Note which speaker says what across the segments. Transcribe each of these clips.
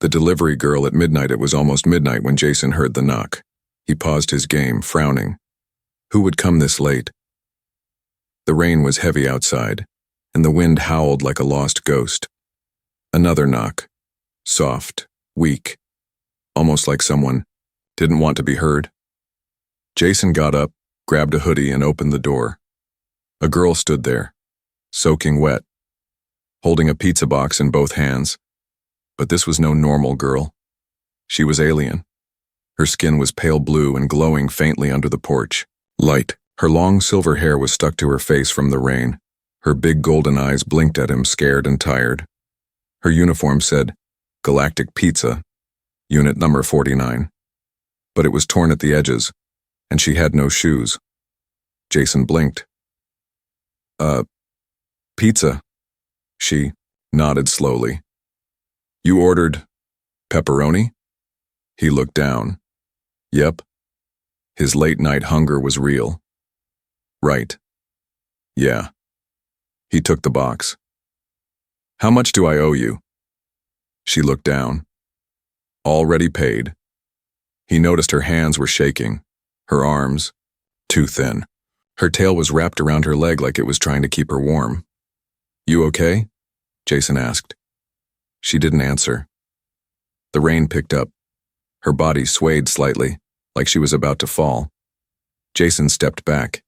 Speaker 1: The delivery girl at midnight. It was almost midnight when Jason heard the knock. He paused his game, frowning. Who would come this late? The rain was heavy outside, and the wind howled like a lost ghost. Another knock. Soft, weak, almost like someone didn't want to be heard. Jason got up, grabbed a hoodie, and opened the door. A girl stood there, soaking wet, holding a pizza box in both hands. But this was no normal girl. She was alien. Her skin was pale blue and glowing faintly under the porch light. Her long silver hair was stuck to her face from the rain. Her big golden eyes blinked at him, scared and tired. Her uniform said, Galactic Pizza, Unit Number 49. But it was torn at the edges, and she had no shoes. Jason blinked. Pizza. She nodded slowly. You ordered pepperoni? He looked down. Yep. His late-night hunger was real. Right. Yeah. He took the box. How much do I owe you? She looked down. Already paid. He noticed her hands were shaking, her arms too thin. Her tail was wrapped around her leg like it was trying to keep her warm. You okay? Jason asked. She didn't answer. The rain picked up. Her body swayed slightly, like she was about to fall. Jason stepped back.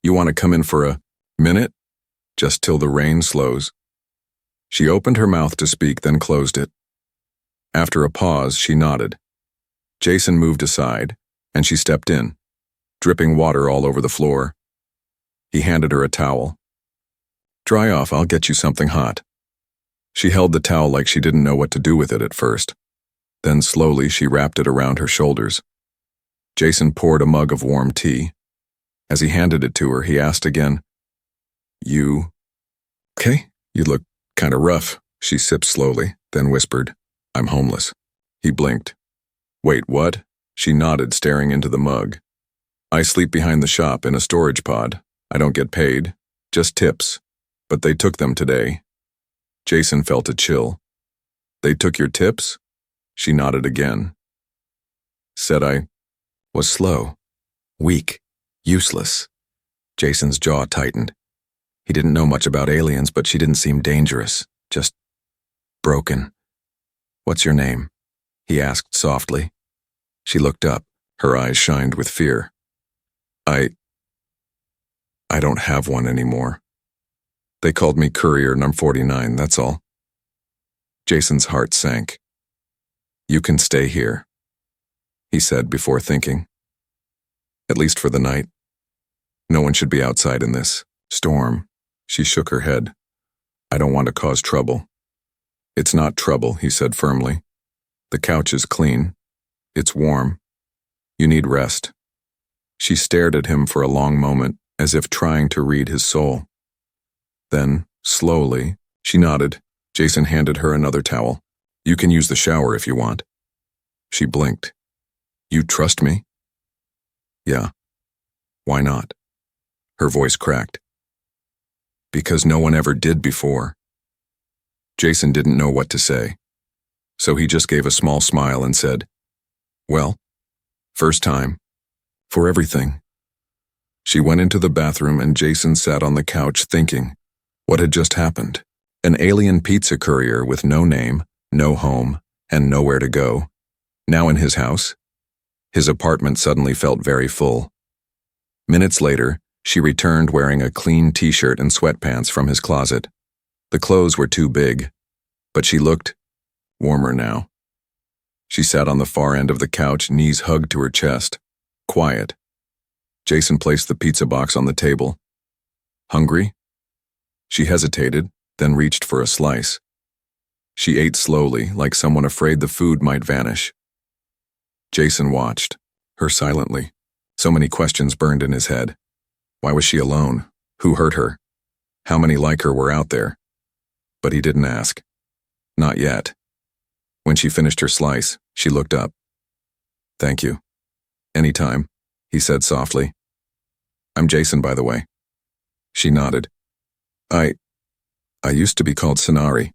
Speaker 1: You want to come in for a minute? Just till the rain slows. She opened her mouth to speak, then closed it. After a pause, she nodded. Jason moved aside, and she stepped in, dripping water all over the floor. He handed her a towel. Dry off, I'll get you something hot. She held the towel like she didn't know what to do with it at first. Then slowly she wrapped it around her shoulders. Jason poured a mug of warm tea. As he handed it to her, he asked again, You okay? You look kind of rough. She sipped slowly, then whispered, I'm homeless. He blinked. Wait, what? She nodded, staring into the mug. I sleep behind the shop in a storage pod. I don't get paid, just tips. But they took them today. Jason felt a chill. They took your tips? She nodded again. Said I was slow, weak, useless. Jason's jaw tightened. He didn't know much about aliens, but she didn't seem dangerous, just broken. What's your name? He asked softly. She looked up. Her eyes shined with fear. I don't have one anymore. They called me Courier Number 49, that's all. Jason's heart sank. You can stay here, he said before thinking. At least for the night. No one should be outside in this storm. She shook her head. I don't want to cause trouble. It's not trouble, he said firmly. The couch is clean. It's warm. You need rest. She stared at him for a long moment, as if trying to read his soul. Then, slowly, she nodded. Jason handed her another towel. You can use the shower if you want. She blinked. You trust me? Yeah. Why not? Her voice cracked. Because no one ever did before. Jason didn't know what to say, so he just gave a small smile and said, Well, first time, for everything. She went into the bathroom and Jason sat on the couch thinking, what had just happened? An alien pizza courier with no name, no home, and nowhere to go. Now in his house. His apartment suddenly felt very full. Minutes later, she returned wearing a clean t-shirt and sweatpants from his closet. The clothes were too big, but she looked warmer now. She sat on the far end of the couch, knees hugged to her chest, quiet. Jason placed the pizza box on the table. Hungry? She hesitated, then reached for a slice. She ate slowly, like someone afraid the food might vanish. Jason watched, her silently. So many questions burned in his head. Why was she alone? Who hurt her? How many like her were out there? But he didn't ask. Not yet. When she finished her slice, she looked up. Thank you. Anytime, he said softly. I'm Jason, by the way. She nodded. I used to be called Sonari.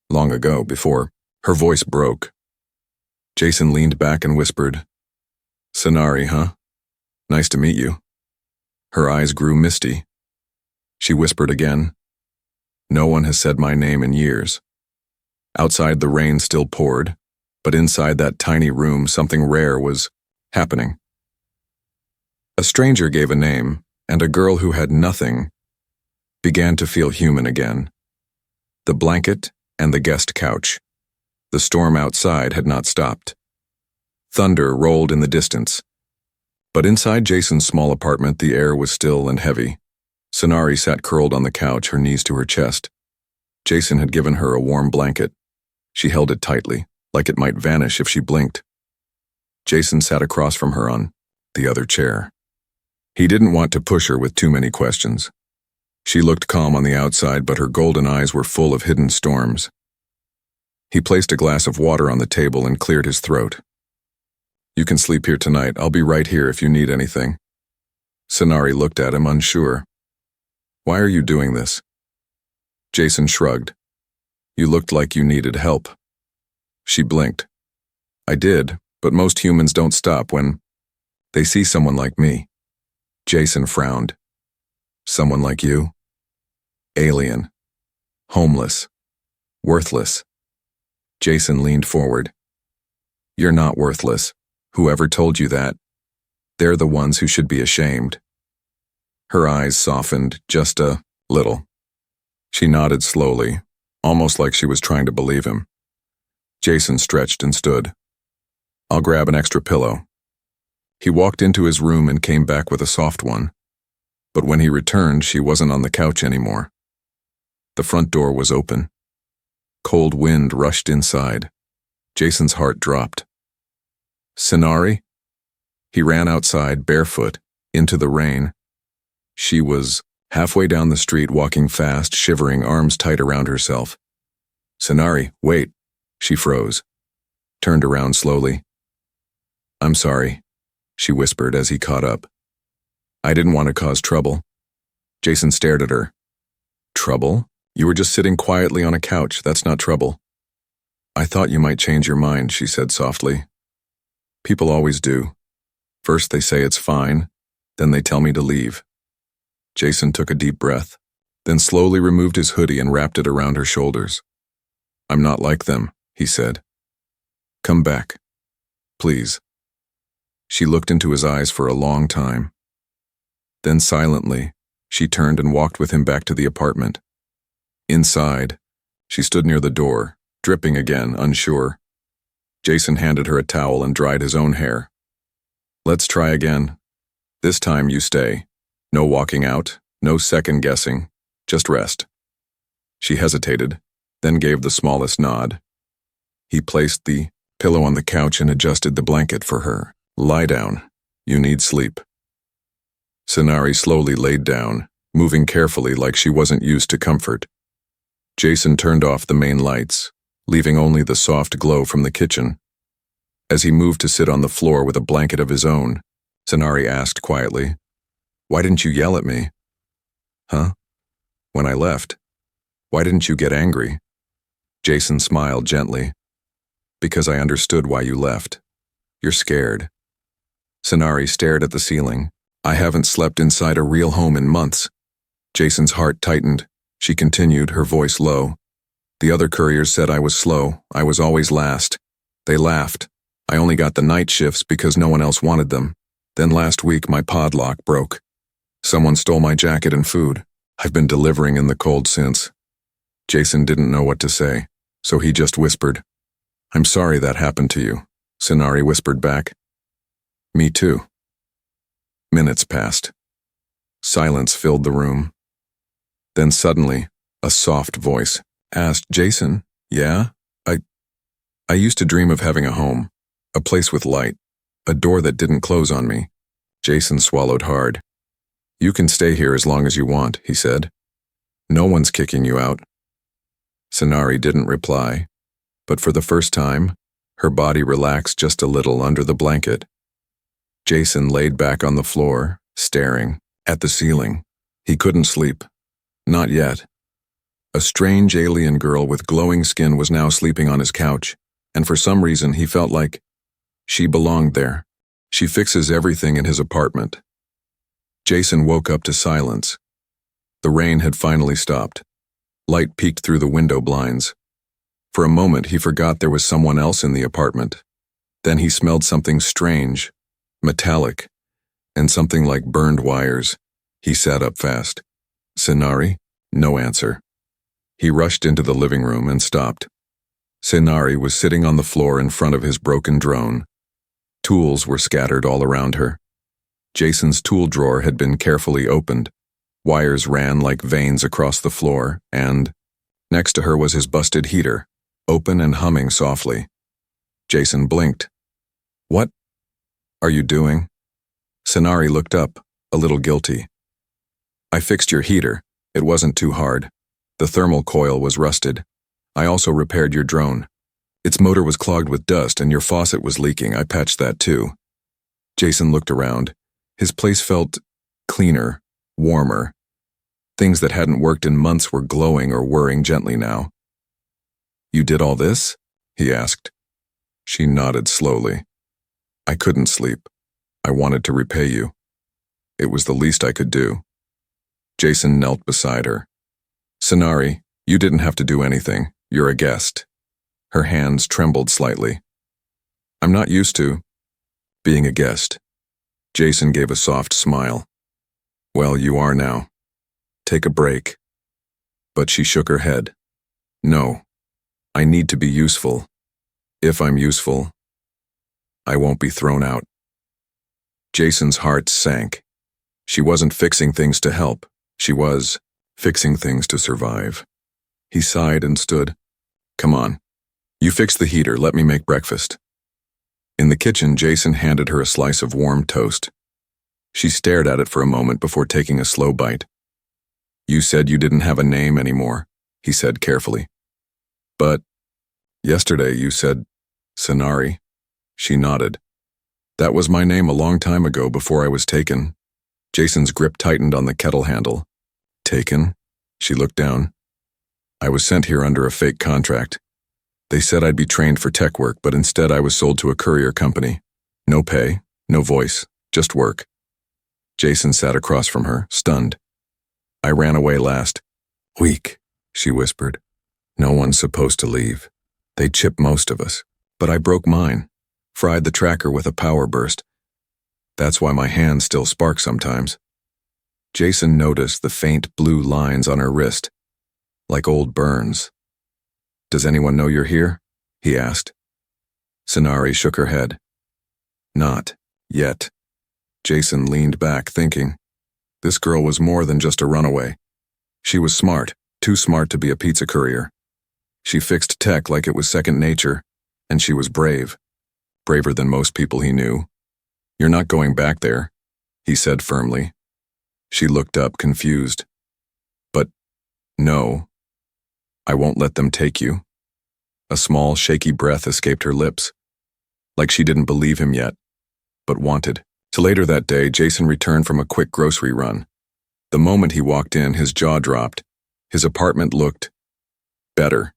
Speaker 1: Long ago, before Her voice broke. Jason leaned back and whispered, "Sonari, huh? Nice to meet you." Her eyes grew misty. She whispered again, "No one has said my name in years." Outside the rain still poured, but inside that tiny room something rare was happening. A stranger gave a name, and a girl who had nothing began to feel human again. The blanket and the guest couch. The storm outside had not stopped. Thunder rolled in the distance. But inside Jason's small apartment, the air was still and heavy. Sonari sat curled on the couch, her knees to her chest. Jason had given her a warm blanket. She held it tightly, like it might vanish if she blinked. Jason sat across from her on the other chair. He didn't want to push her with too many questions. She looked calm on the outside, but her golden eyes were full of hidden storms. He placed a glass of water on the table and cleared his throat. "You can sleep here tonight. I'll be right here if you need anything." Sonari looked at him, unsure. "Why are you doing this?" Jason shrugged. "You looked like you needed help." She blinked. "I did, but most humans don't stop when they see someone like me." Jason frowned. "Someone like you? Alien. Homeless. Worthless." Jason leaned forward. "You're not worthless. Whoever told you that, they're the ones who should be ashamed." Her eyes softened just a little. She nodded slowly, almost like she was trying to believe him. Jason stretched and stood. "I'll grab an extra pillow." He walked into his room and came back with a soft one. But when he returned, she wasn't on the couch anymore. The front door was open. Cold wind rushed inside. Jason's heart dropped. "Sonari?" He ran outside, barefoot, into the rain. She was halfway down the street, walking fast, shivering, arms tight around herself. "Sonari, wait." She froze, turned around slowly. "I'm sorry," she whispered as he caught up. "I didn't want to cause trouble." Jason stared at her. "Trouble? You were just sitting quietly on a couch. That's not trouble." "I thought you might change your mind," she said softly. "People always do. First they say it's fine, then they tell me to leave." Jason took a deep breath, then slowly removed his hoodie and wrapped it around her shoulders. "I'm not like them," he said. "Come back. Please." She looked into his eyes for a long time. Then silently, she turned and walked with him back to the apartment. Inside, she stood near the door, dripping again, unsure. Jason handed her a towel and dried his own hair. "Let's try again. This time you stay. No walking out, no second guessing, just rest." She hesitated, then gave the smallest nod. He placed the pillow on the couch and adjusted the blanket for her. "Lie down. You need sleep." Sonari slowly laid down, moving carefully like she wasn't used to comfort. Jason turned off the main lights, leaving only the soft glow from the kitchen. As he moved to sit on the floor with a blanket of his own, Sonari asked quietly, "Why didn't you yell at me?" "Huh? When I left? Why didn't you get angry?" Jason smiled gently. "Because I understood why you left. You're scared." Sonari stared at the ceiling. "I haven't slept inside a real home in months." Jason's heart tightened. She continued, her voice low. "The other couriers said I was slow. I was always last. They laughed. I only got the night shifts because no one else wanted them. Then last week my pod lock broke. Someone stole my jacket and food. I've been delivering in the cold since." Jason didn't know what to say, so he just whispered, "I'm sorry that happened to you." Sonari whispered back, "Me too." Minutes passed. Silence filled the room. Then suddenly, a soft voice asked, "Jason, yeah? I used to dream of having a home, a place with light, a door that didn't close on me." Jason swallowed hard. "You can stay here as long as you want," he said. "No one's kicking you out." Sonari didn't reply, but for the first time, her body relaxed just a little under the blanket. Jason laid back on the floor, staring at the ceiling. He couldn't sleep. Not yet. A strange alien girl with glowing skin was now sleeping on his couch. and for some reason he felt like she belonged there. She fixes everything in his apartment. Jason woke up to silence. The rain had finally stopped. Light peeked through the window blinds. For a moment he forgot there was someone else in the apartment. Then he smelled something strange, metallic, and something like burned wires. He sat up fast. Senari? No answer. He rushed into the living room and stopped. Senari was sitting on the floor in front of his broken drone. Tools were scattered all around her. Jason's tool drawer had been carefully opened. Wires ran like veins across the floor, and next to her was his busted heater, open and humming softly. Jason blinked. "What are you doing?" Senari looked up, a little guilty. "I fixed your heater. It wasn't too hard. The thermal coil was rusted. I also repaired your drone. Its motor was clogged with dust and your faucet was leaking. I patched that too." Jason looked around. His place felt cleaner, warmer. Things that hadn't worked in months were glowing or whirring gently now. "You did all this?" he asked. She nodded slowly. "I couldn't sleep. I wanted to repay you. It was the least I could do." Jason knelt beside her. "Senari, you didn't have to do anything. You're a guest." Her hands trembled slightly. "I'm not used to being a guest." Jason gave a soft smile. "Well, you are now. Take a break." But she shook her head. "No, I need to be useful. If I'm useful, I won't be thrown out." Jason's heart sank. She wasn't fixing things to help. She was fixing things to survive. He sighed and stood. "Come on. You fix the heater. Let me make breakfast." In the kitchen, Jason handed her a slice of warm toast. She stared at it for a moment before taking a slow bite. "You said you didn't have a name anymore," he said carefully. "But yesterday you said Senari." She nodded. "That was my name a long time ago before I was taken." Jason's grip tightened on the kettle handle. "Taken?" She looked down. "I was sent here under a fake contract. They said I'd be trained for tech work, but instead I was sold to a courier company. No pay, no voice, just work." Jason sat across from her, stunned. "I ran away last week," she whispered. "No one's supposed to leave. They chip most of us. But I broke mine, fried the tracker with a power burst. That's why my hands still spark sometimes." Jason noticed the faint blue lines on her wrist, like old burns. "Does anyone know you're here?" he asked. Senari shook her head. "Not yet." Jason leaned back, thinking. This girl was more than just a runaway. She was smart, too smart to be a pizza courier. She fixed tech like it was second nature, and she was brave. Braver than most people he knew. "You're not going back there," he said firmly. She looked up, confused. "But no. I won't let them take you." A small, shaky breath escaped her lips, like she didn't believe him yet, but wanted. So later that day, Jason returned from a quick grocery run. The moment he walked in, his jaw dropped. His apartment looked better.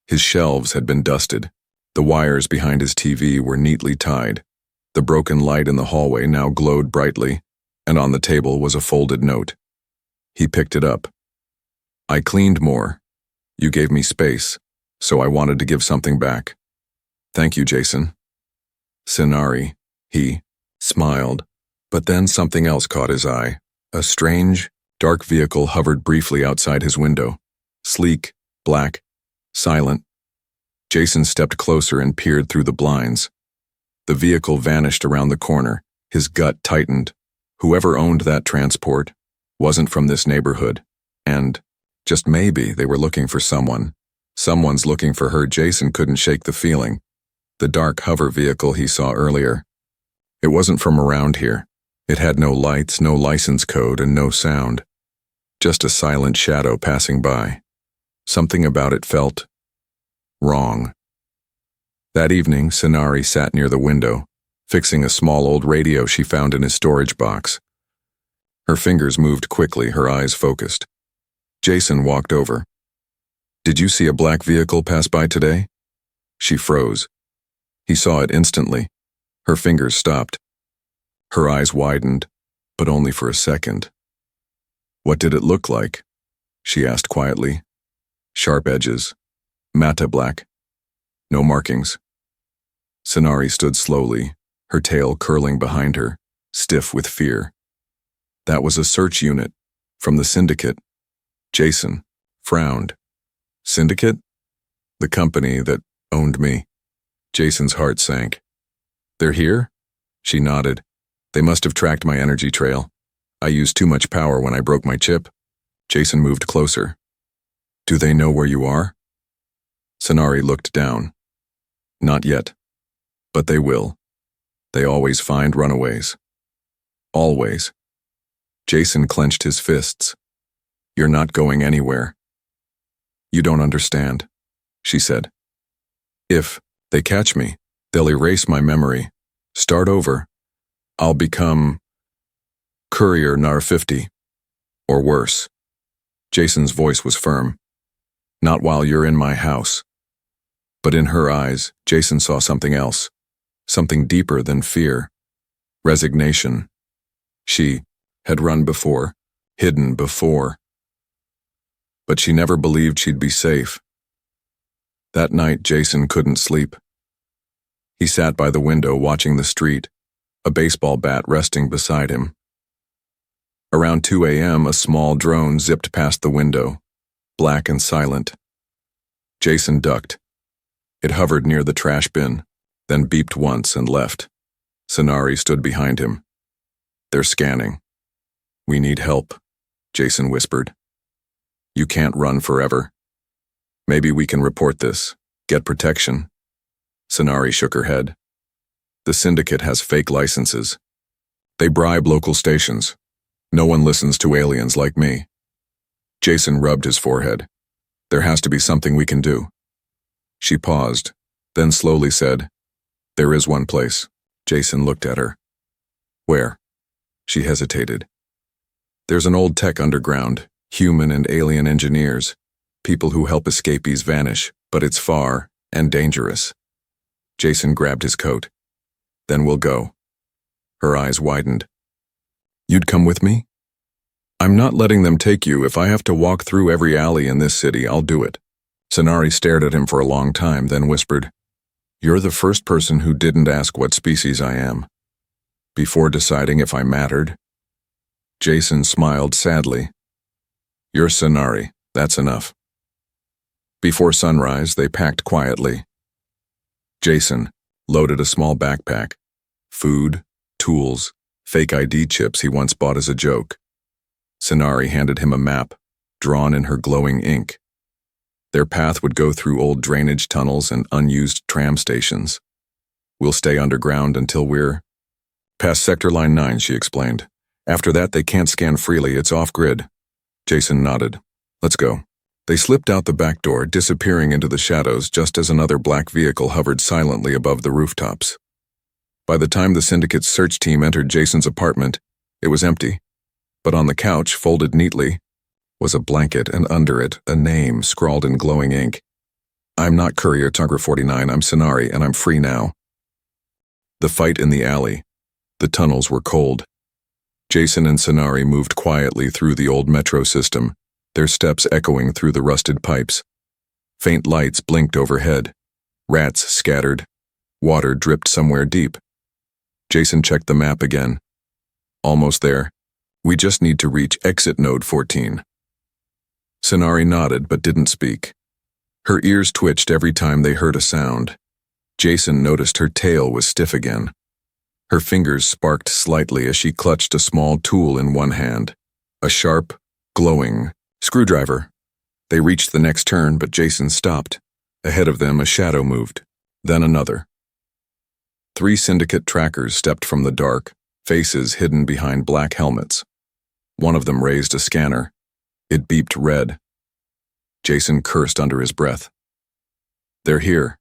Speaker 1: His shelves had been dusted. The wires behind his TV were neatly tied. The broken light in the hallway now glowed brightly, and on the table was a folded note. He picked it up. "I cleaned more. You gave me space, so I wanted to give something back. Thank you, Jason." Senari, he smiled, but then something else caught his eye. A strange, dark vehicle hovered briefly outside his window. Sleek, black, silent. Jason stepped closer and peered through the blinds. The vehicle vanished around the corner. His gut tightened. Whoever owned that transport wasn't from this neighborhood, and just maybe they were looking for someone. Someone's looking for her. Jason couldn't shake the feeling. The dark hover vehicle he saw earlier. It wasn't from around here. It had no lights, no license code, and no sound. Just a silent shadow passing by. Something about it felt wrong. That evening, Senari sat near the window, fixing a small old radio she found in his storage box. Her fingers moved quickly, her eyes focused. Jason walked over. "Did you see a black vehicle pass by today?" She froze. He saw it instantly. Her fingers stopped. Her eyes widened, but only for a second. What did it look like? She asked quietly. Sharp edges. Matte black. No markings. Sonari stood slowly, her tail curling behind her, stiff with fear. That was a search unit, from the syndicate. Jason frowned. Syndicate? The company that owned me. Jason's heart sank. They're here? She nodded. They must have tracked my energy trail. I used too much power when I broke my chip. Jason moved closer. Do they know where you are? Sonari looked down. Not yet. But they will. They always find runaways. Always. Jason clenched his fists. You're not going anywhere. You don't understand, she said. If they catch me, they'll erase my memory. Start over. I'll become Courier NAR 50. Or worse. Jason's voice was firm. Not while you're in my house. But in her eyes, Jason saw something else. Something deeper than fear. Resignation. She had run before, hidden before. But she never believed she'd be safe. That night, Jason couldn't sleep. He sat by the window watching the street, a baseball bat resting beside him. Around 2 a.m., a small drone zipped past the window, black and silent. Jason ducked. It hovered near the trash bin, then beeped once and left. Sonari stood behind him. They're scanning. We need help, Jason whispered. You can't run forever. Maybe we can report this, get protection. Sonari shook her head. The syndicate has fake licenses. They bribe local stations. No one listens to aliens like me. Jason rubbed his forehead. There has to be something we can do. She paused, then slowly said, There is one place. Jason looked at her. Where? She hesitated. There's an old tech underground, human and alien engineers, people who help escapees vanish, but it's far and dangerous. Jason grabbed his coat. Then we'll go. Her eyes widened. You'd come with me? I'm not letting them take you. If I have to walk through every alley in this city, I'll do it. Sonari stared at him for a long time, then whispered, You're the first person who didn't ask what species I am. Before deciding if I mattered. Jason smiled sadly. You're Sonari, that's enough. Before sunrise, they packed quietly. Jason loaded a small backpack. Food, tools, fake ID chips he once bought as a joke. Sonari handed him a map, drawn in her glowing ink. Their path would go through old drainage tunnels and unused tram stations. We'll stay underground until we're past Sector Line 9, she explained. After that, they can't scan freely, it's off-grid. Jason nodded. Let's go. They slipped out the back door, disappearing into the shadows just as another black vehicle hovered silently above the rooftops. By the time the syndicate's search team entered Jason's apartment, it was empty. But on the couch, folded neatly, was a blanket, and under it, a name scrawled in glowing ink. I'm not Courier Tugger 49, I'm Sonari, and I'm free now. The fight in the alley. The tunnels were cold. Jason and Sonari moved quietly through the old metro system, their steps echoing through the rusted pipes. Faint lights blinked overhead. Rats scattered. Water dripped somewhere deep. Jason checked the map again. Almost there. We just need to reach exit node 14. Sonari nodded but didn't speak. Her ears twitched every time they heard a sound. Jason noticed her tail was stiff again. Her fingers sparked slightly as she clutched a small tool in one hand. A sharp, glowing screwdriver. They reached the next turn, but Jason stopped. Ahead of them, a shadow moved. Then another. 3 syndicate trackers stepped from the dark, faces hidden behind black helmets. One of them raised a scanner. It beeped red. Jason cursed under his breath. They're here.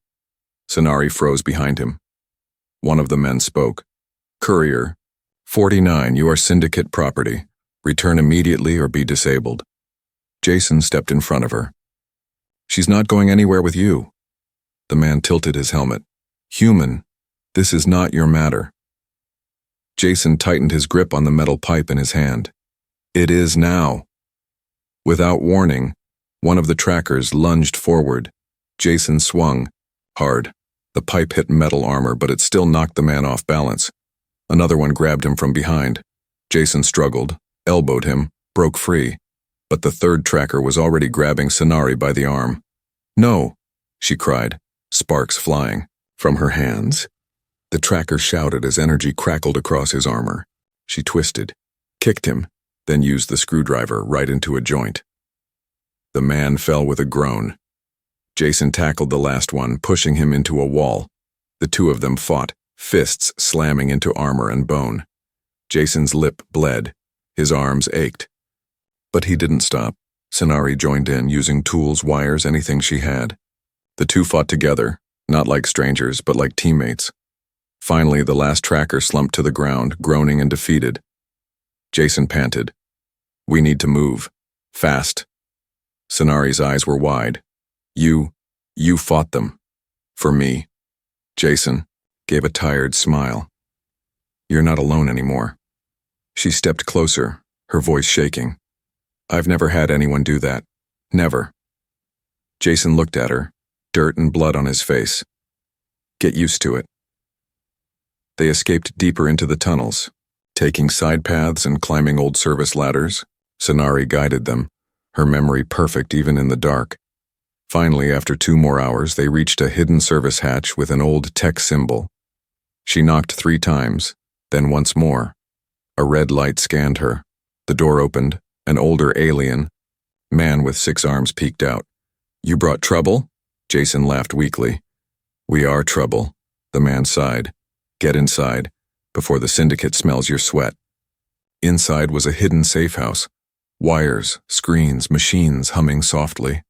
Speaker 1: Sonari froze behind him. One of the men spoke. Courier, 49, you are syndicate property. Return immediately or be disabled. Jason stepped in front of her. She's not going anywhere with you. The man tilted his helmet. Human, this is not your matter. Jason tightened his grip on the metal pipe in his hand. It is now. Without warning, one of the trackers lunged forward. Jason swung. Hard. The pipe hit metal armor, but it still knocked the man off balance. Another one grabbed him from behind. Jason struggled, elbowed him, broke free. But the third tracker was already grabbing Sonari by the arm. No, she cried, sparks flying from her hands. The tracker shouted as energy crackled across his armor. She twisted, kicked him, then used the screwdriver right into a joint. The man fell with a groan. Jason tackled the last one, pushing him into a wall. The two of them fought, fists slamming into armor and bone. Jason's lip bled. His arms ached. But he didn't stop. Sonari joined in, using tools, wires, anything she had. The two fought together, not like strangers, but like teammates. Finally, the last tracker slumped to the ground, groaning and defeated. Jason panted. We need to move. Fast. Sonari's eyes were wide. You fought them. For me. Jason gave a tired smile. You're not alone anymore. She stepped closer, her voice shaking. I've never had anyone do that. Never. Jason looked at her, dirt and blood on his face. Get used to it. They escaped deeper into the tunnels, taking side paths and climbing old service ladders. Sonari guided them, her memory perfect even in the dark. Finally, after 2 more hours, they reached a hidden service hatch with an old tech symbol. She knocked 3 times, then once more. A red light scanned her. The door opened. An older alien, man with 6 arms, peeked out. You brought trouble? Jason laughed weakly. We are trouble, the man sighed. Get inside, before the syndicate smells your sweat. Inside was a hidden safe house. Wires, screens, machines humming softly.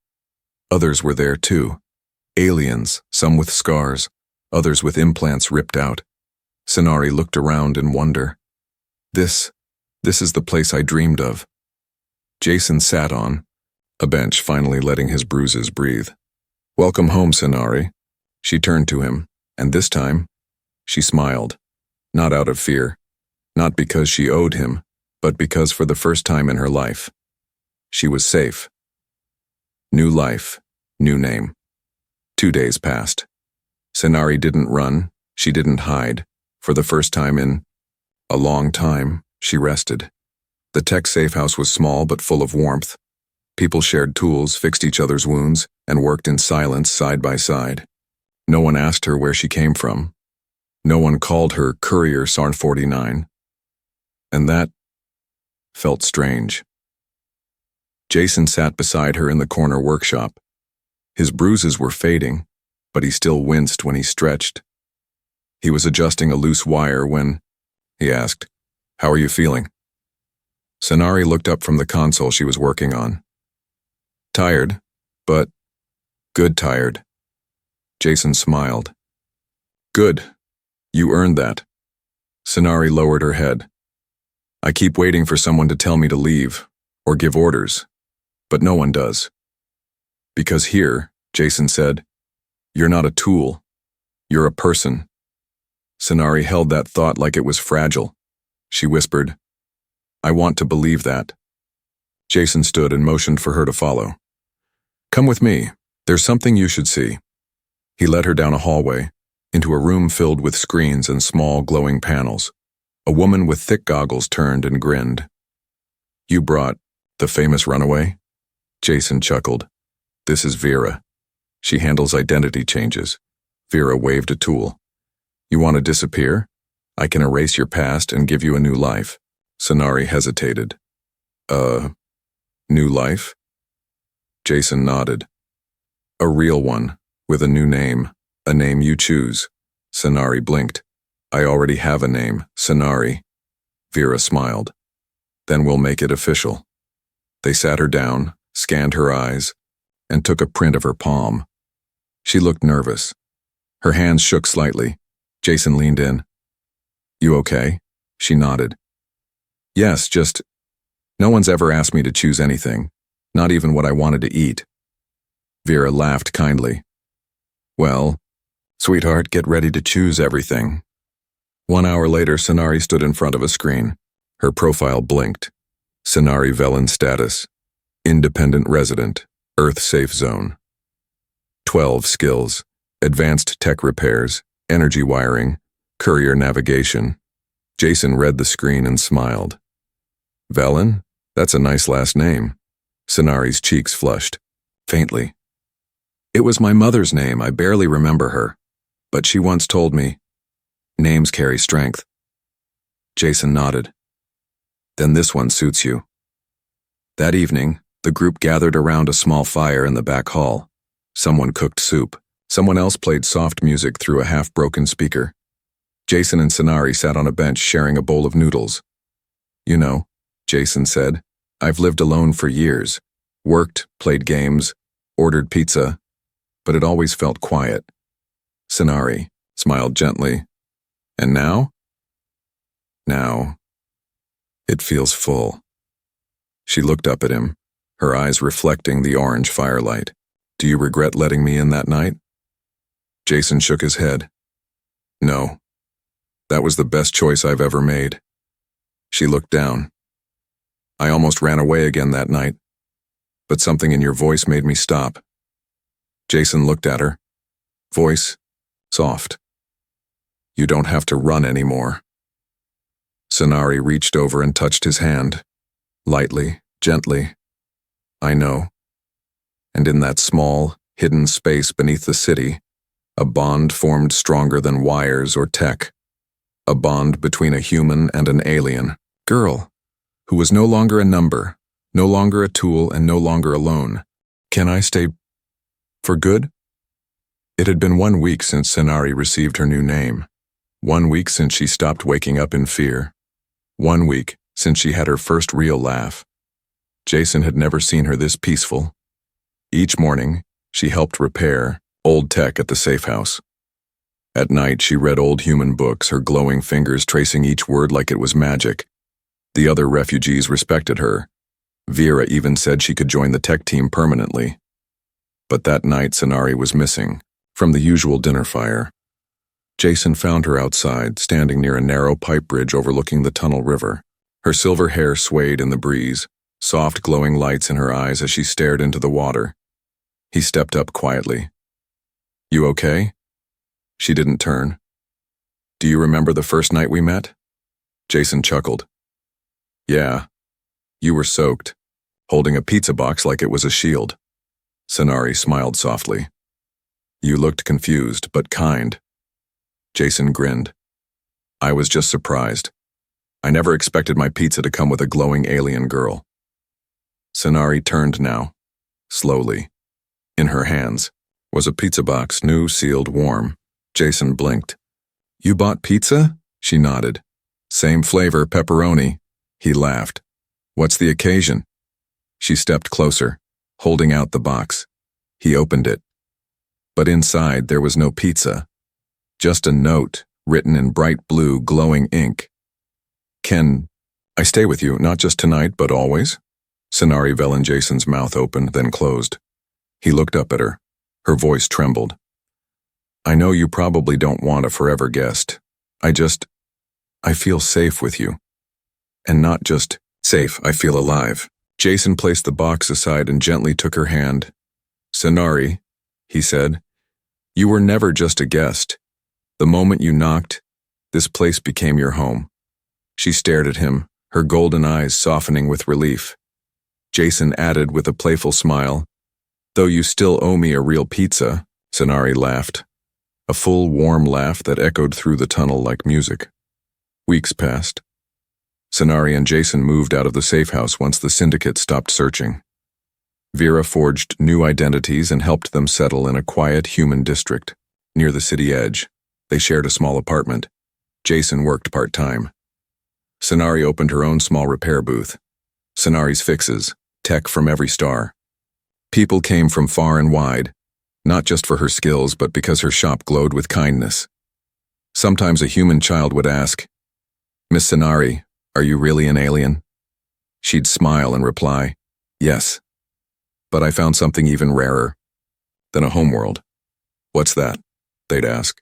Speaker 1: Others were there too. Aliens, some with scars, others with implants ripped out. Sonari looked around in wonder. This is the place I dreamed of. Jason sat on a bench, finally letting his bruises breathe. Welcome home, Sonari. She turned to him, and this time, she smiled. Not out of fear, not because she owed him, but because for the first time in her life, she was safe. New life, new name. 2 days passed. Sonari didn't run, she didn't hide. For the first time in a long time, she rested. The tech safe house was small but full of warmth. People shared tools, fixed each other's wounds, and worked in silence side by side. No one asked her where she came from. No one called her Courier Sarn 49. And that felt strange. Jason sat beside her in the corner workshop. His bruises were fading, but he still winced when he stretched. He was adjusting a loose wire when he asked, "How are you feeling?" Sonari looked up from the console she was working on. Tired, but good tired. Jason smiled. Good. You earned that. Sonari lowered her head. I keep waiting for someone to tell me to leave, or give orders, but no one does. Because here, Jason said, you're not a tool. You're a person. Sonari held that thought like it was fragile. She whispered, I want to believe that. Jason stood and motioned for her to follow. Come with me. There's something you should see. He led her down a hallway, into a room filled with screens and small glowing panels. A woman with thick goggles turned and grinned. You brought the famous runaway? Jason chuckled. This is Vera. She handles identity changes. Vera waved a tool. You want to disappear? I can erase your past and give you a new life. Sonari hesitated. New life? Jason nodded. A real one, with a new name, a name you choose. Sonari blinked. I already have a name, Sonari. Vera smiled. Then we'll make it official. They sat her down, scanned her eyes, and took a print of her palm. She looked nervous. Her hands shook slightly. Jason leaned in. You okay? She nodded. Yes, just, no one's ever asked me to choose anything, not even what I wanted to eat. Vera laughed kindly. Well, sweetheart, get ready to choose everything. 1 hour later, Sonari stood in front of a screen. Her profile blinked. Sonari Velen status. Independent resident. Earth safe zone. 12 skills. Advanced tech repairs. Energy wiring. Courier navigation. Jason read the screen and smiled. Velen? That's a nice last name. Sonari's cheeks flushed. Faintly. It was my mother's name. I barely remember her. But she once told me, names carry strength. Jason nodded. Then this one suits you. That evening, the group gathered around a small fire in the back hall. Someone cooked soup. Someone else played soft music through a half-broken speaker. Jason and Sonari sat on a bench sharing a bowl of noodles. You know, Jason said, I've lived alone for years. Worked, played games, ordered pizza, but it always felt quiet. Sonari smiled gently. And now? Now, it feels full. She looked up at him, her eyes reflecting the orange firelight. Do you regret letting me in that night? Jason shook his head. No. That was the best choice I've ever made. She looked down. I almost ran away again that night, but something in your voice made me stop. Jason looked at her. Voice, soft. You don't have to run anymore. Sonari reached over and touched his hand. Lightly, gently. I know. And in that small, hidden space beneath the city, a bond formed stronger than wires or tech. A bond between a human and an alien girl, who was no longer a number, no longer a tool, and no longer alone. Can I stay for good? It had been 1 week since Sonari received her new name. 1 week since she stopped waking up in fear. 1 week since she had her first real laugh. Jason had never seen her this peaceful. Each morning, she helped repair old tech at the safe house. At night, she read old human books, her glowing fingers tracing each word like it was magic. The other refugees respected her. Vera even said she could join the tech team permanently. But that night, Sonari was missing from the usual dinner fire. Jason found her outside, standing near a narrow pipe bridge overlooking the tunnel river. Her silver hair swayed in the breeze, soft glowing lights in her eyes as she stared into the water. He stepped up quietly. You okay? She didn't turn. Do you remember the first night we met? Jason chuckled. Yeah. You were soaked, holding a pizza box like it was a shield. Sonari smiled softly. You looked confused, but kind. Jason grinned. I was just surprised. I never expected my pizza to come with a glowing alien girl. Sonari turned now, slowly. In her hands was a pizza box, new, sealed, warm. Jason blinked. You bought pizza? She nodded. Same flavor, pepperoni. He laughed. What's the occasion? She stepped closer, holding out the box. He opened it. But inside there was no pizza. Just a note, written in bright blue, glowing ink. Can I stay with you, not just tonight, but always? Sonari Velen Jason's mouth opened, then closed. He looked up at her. Her voice trembled. I know you probably don't want a forever guest. I feel safe with you. And not just safe, I feel alive. Jason placed the box aside and gently took her hand. Sonari, he said, you were never just a guest. The moment you knocked, this place became your home. She stared at him, her golden eyes softening with relief. Jason added with a playful smile, though you still owe me a real pizza. Sonari laughed. A full, warm laugh that echoed through the tunnel like music. Weeks passed. Sonari and Jason moved out of the safe house once the syndicate stopped searching. Vera forged new identities and helped them settle in a quiet human district. Near the city edge, they shared a small apartment. Jason worked part-time. Sonari opened her own small repair booth. Sonari's fixes, tech from every star. People came from far and wide, not just for her skills, but because her shop glowed with kindness. Sometimes a human child would ask, Miss Sonari, are you really an alien? She'd smile and reply, yes. But I found something even rarer than a homeworld. "What's that?" they'd ask.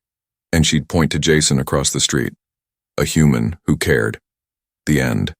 Speaker 1: And she'd point to Jason across the street. A human who cared. The end.